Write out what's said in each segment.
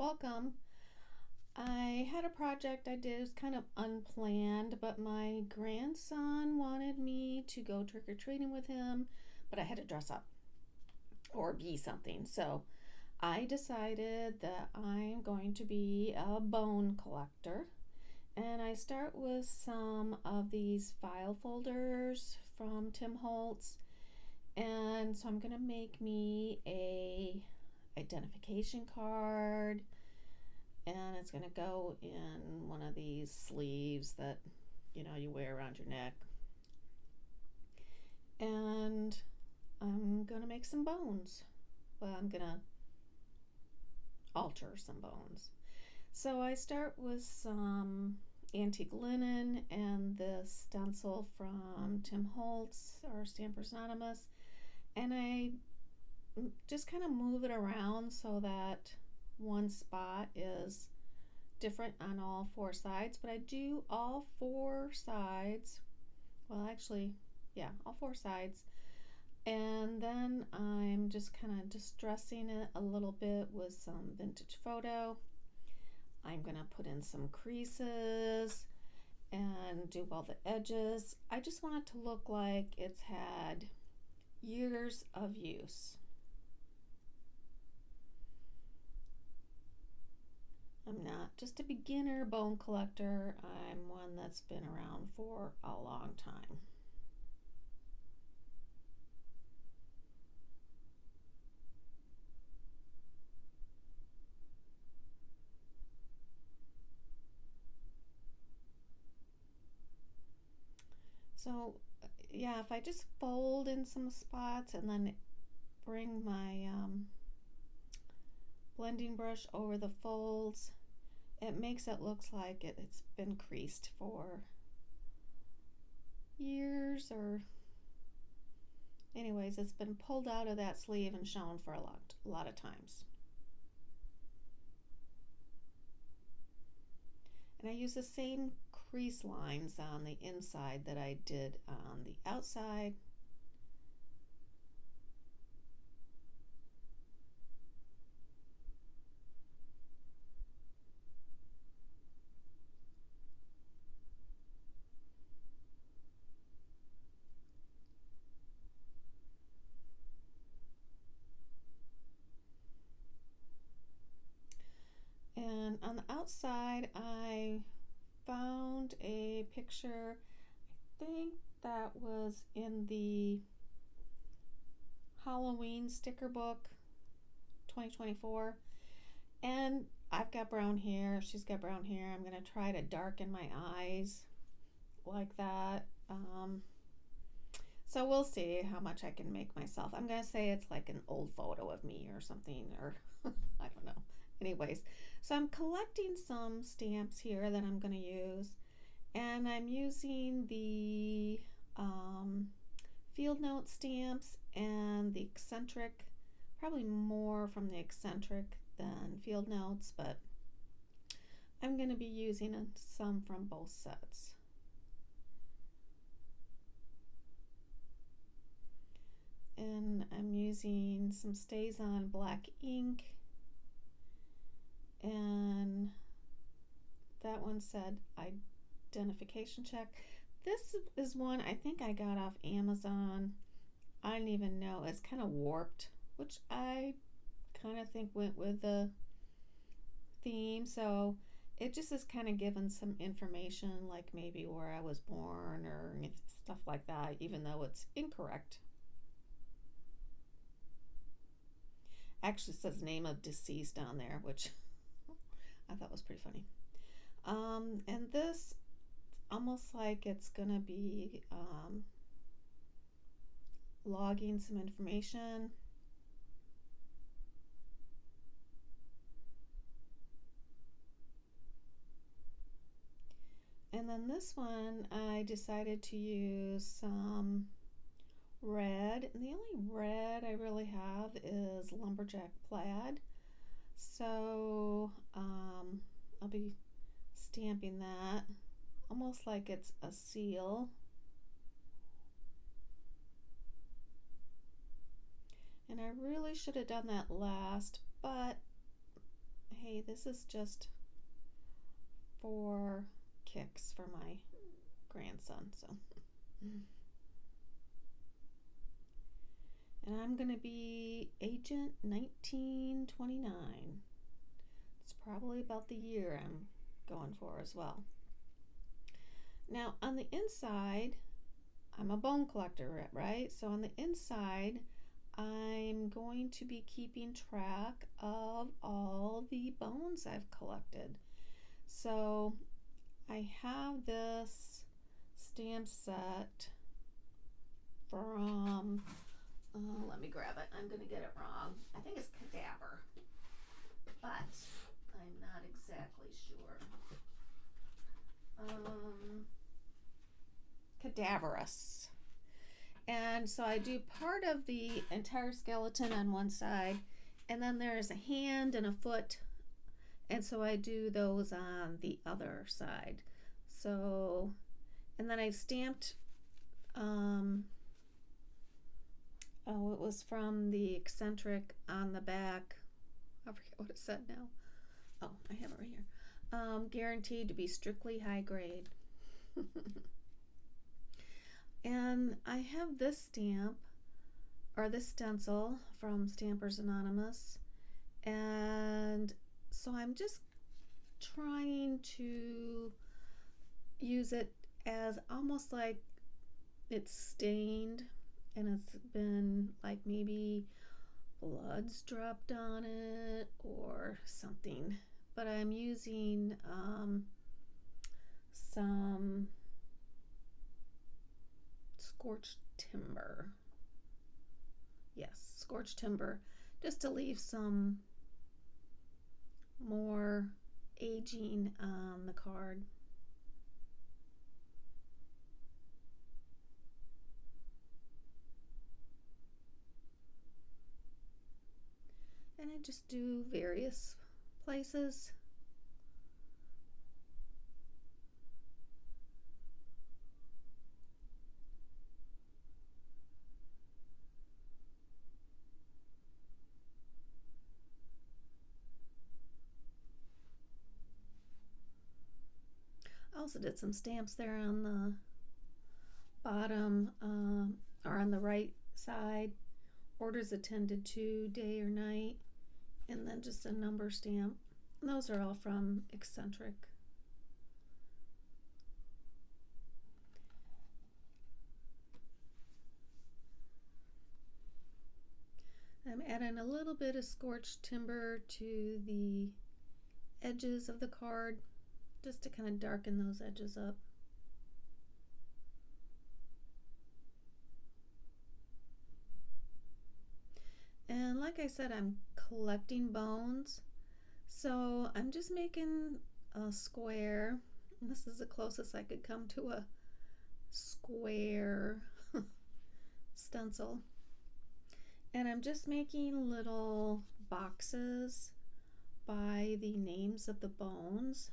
welcome. I had a project I did, it was kind of unplanned, but my grandson wanted me to go trick-or-treating with him, but I had to dress up or be something. So I decided that I'm going to be a bone collector. And I start with some of these file folders from Tim Holtz. And so I'm going to make me a identification card, and it's going to go in one of these sleeves that you wear around your neck. And I'm going to make some bones. Well, I'm going to alter some bones. So I start with some antique linen and this stencil from Tim Holtz or Stampers Anonymous, and I just kind of move it around so that one spot is different on all four sides, but I do all four sides. Well, actually, yeah, all four sides. And then I'm just kind of distressing it a little bit with some vintage photo. I'm going to put in some creases and do all the edges. I just want it to look like it's had years of use. I'm not just a beginner bone collector, I'm one that's been around for a long time. So yeah, if I just fold in some spots and then bring my blending brush over the folds, it makes it look like it's been creased for years, or anyways, it's been pulled out of that sleeve and shown for a lot of times. And I use the same crease lines on the inside that I did on the outside. And on the outside, I found a picture, I think that was in the Halloween sticker book 2024. And I've got brown hair, she's got brown hair. I'm going to try to darken my eyes like that. So we'll see how much I can make myself. I'm going to say it's like an old photo of me or something, or I don't know. Anyways, so I'm collecting some stamps here that I'm going to use, and I'm using the field note stamps and the Eccentric, probably more from the Eccentric than field notes, but I'm going to be using some from both sets. And I'm using some StazOn black ink, and that one said identification check. This is one I think I got off Amazon. I don't even know, it's kind of warped, which I kind of think went with the theme. So it just is kind of given some information, like maybe where I was born or stuff like that, even though it's incorrect. Actually says name of deceased down there, which I thought was pretty funny. And this, almost like it's gonna be logging some information. And then this one, I decided to use some red, and the only red I really have is lumberjack plaid. So I'll be stamping that almost like it's a seal. And I really should have done that last, but hey, hey, this is just for kicks for my grandson. So, and I'm going to be Agent 1929. It's probably about the year I'm going for as well. Now, on the inside, I'm a bone collector, right? So on the inside, I'm going to be keeping track of all the bones I've collected. So I have this stamp set from, let me grab it. I'm going to get it wrong. I think it's Cadaver, but I'm not exactly sure. Cadaverous. And so I do part of the entire skeleton on one side, and then there's a hand and a foot, and so I do those on the other side. So, and then I stamped, it was from the Eccentric on the back. I forget what it said now. Oh, I have it right here. Guaranteed to be strictly high grade. And I have this stamp, or this stencil from Stampers Anonymous, and so I'm just trying to use it as almost like it's stained and it's been like maybe blood's dropped on it or something, but I'm using some scorched timber. Yes, scorched timber, just to leave some more aging on the card. And I just do various places. I also did some stamps there on the bottom, or on the right side. Orders attended to, day or night, and then just a number stamp. And those are all from Eccentric. I'm adding a little bit of scorched timber to the edges of the card, just to kind of darken those edges up. And like I said, I'm collecting bones, so I'm just making a square. This is the closest I could come to a square stencil. And I'm just making little boxes by the names of the bones.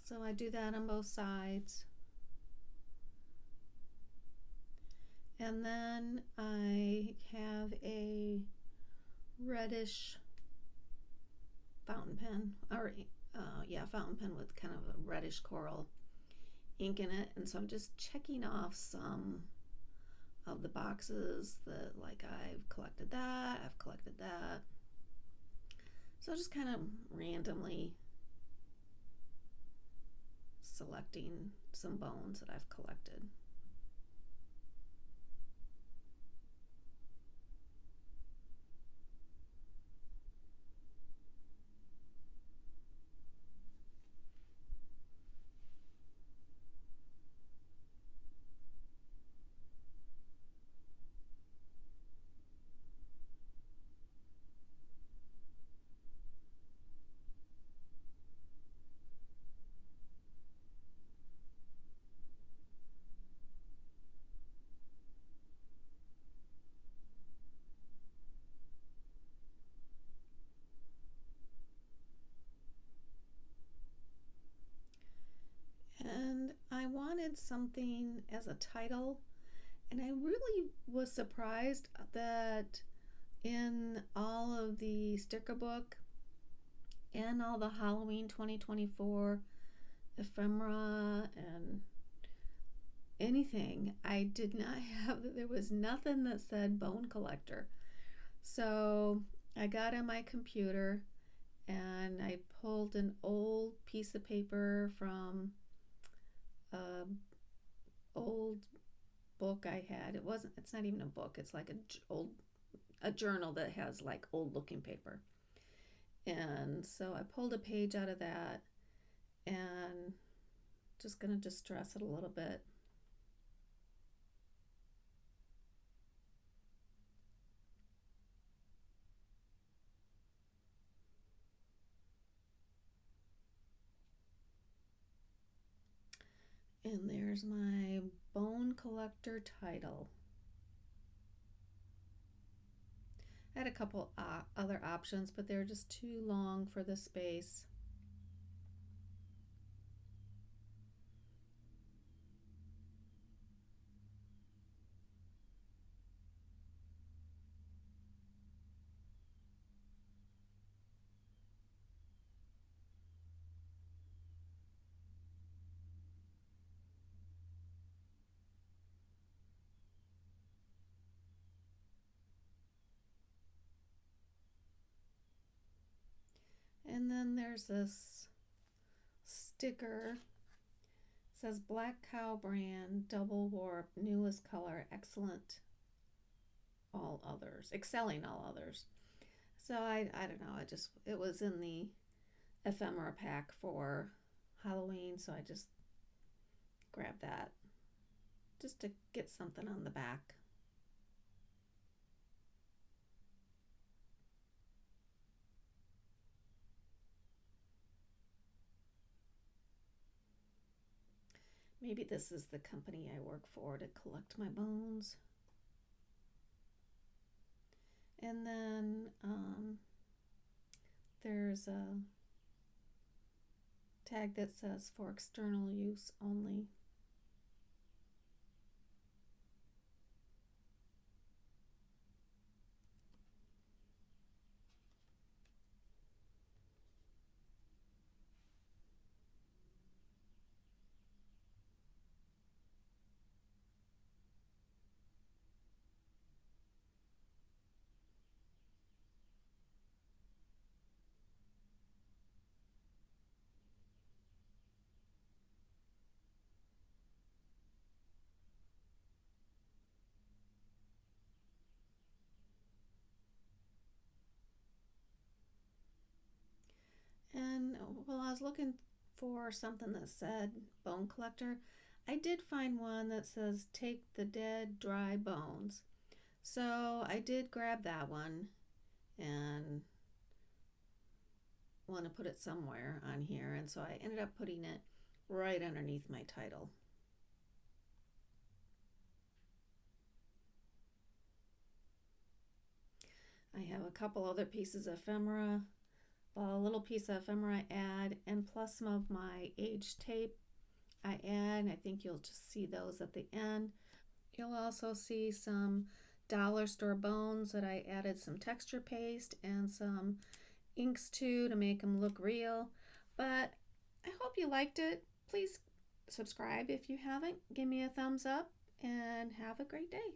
So I do that on both sides. And then I have a reddish fountain pen, or fountain pen with kind of a reddish coral ink in it. And so I'm just checking off some of the boxes that, like, I've collected that, I've collected that. So just kind of randomly selecting some bones that I've collected. wanted something as a title, and I really was surprised that in all of the sticker book and all the Halloween 2024 ephemera and anything, I did not have, there was nothing that said bone collector. So I got on my computer and I pulled an old piece of paper from an old book I had. It's not even a book, it's like a journal that has like old looking paper. And so I pulled a page out of that and just going to distress it a little bit. And there's my bone collector title. I had a couple other options, but they're just too long for the space. And then there's this sticker. It says Black Cow brand, double warp, newest color, excellent all others, excelling all others. So I don't know, it was in the ephemera pack for Halloween, so I just grabbed that just to get something on the back. Maybe this is the company I work for to collect my bones. And then there's a tag that says for external use only. And while I was looking for something that said bone collector, I did find one that says take the dead dry bones. So I did grab that one and want to put it somewhere on here, and so I ended up putting it right underneath my title. I have a couple other pieces of ephemera, a little piece of ephemera I add, and plus some of my aged tape I add. I think you'll just see those at the end. You'll also see some dollar store bones that I added some texture paste and some inks to make them look real. But I hope you liked it. Please subscribe if you haven't. Give me a thumbs up and have a great day.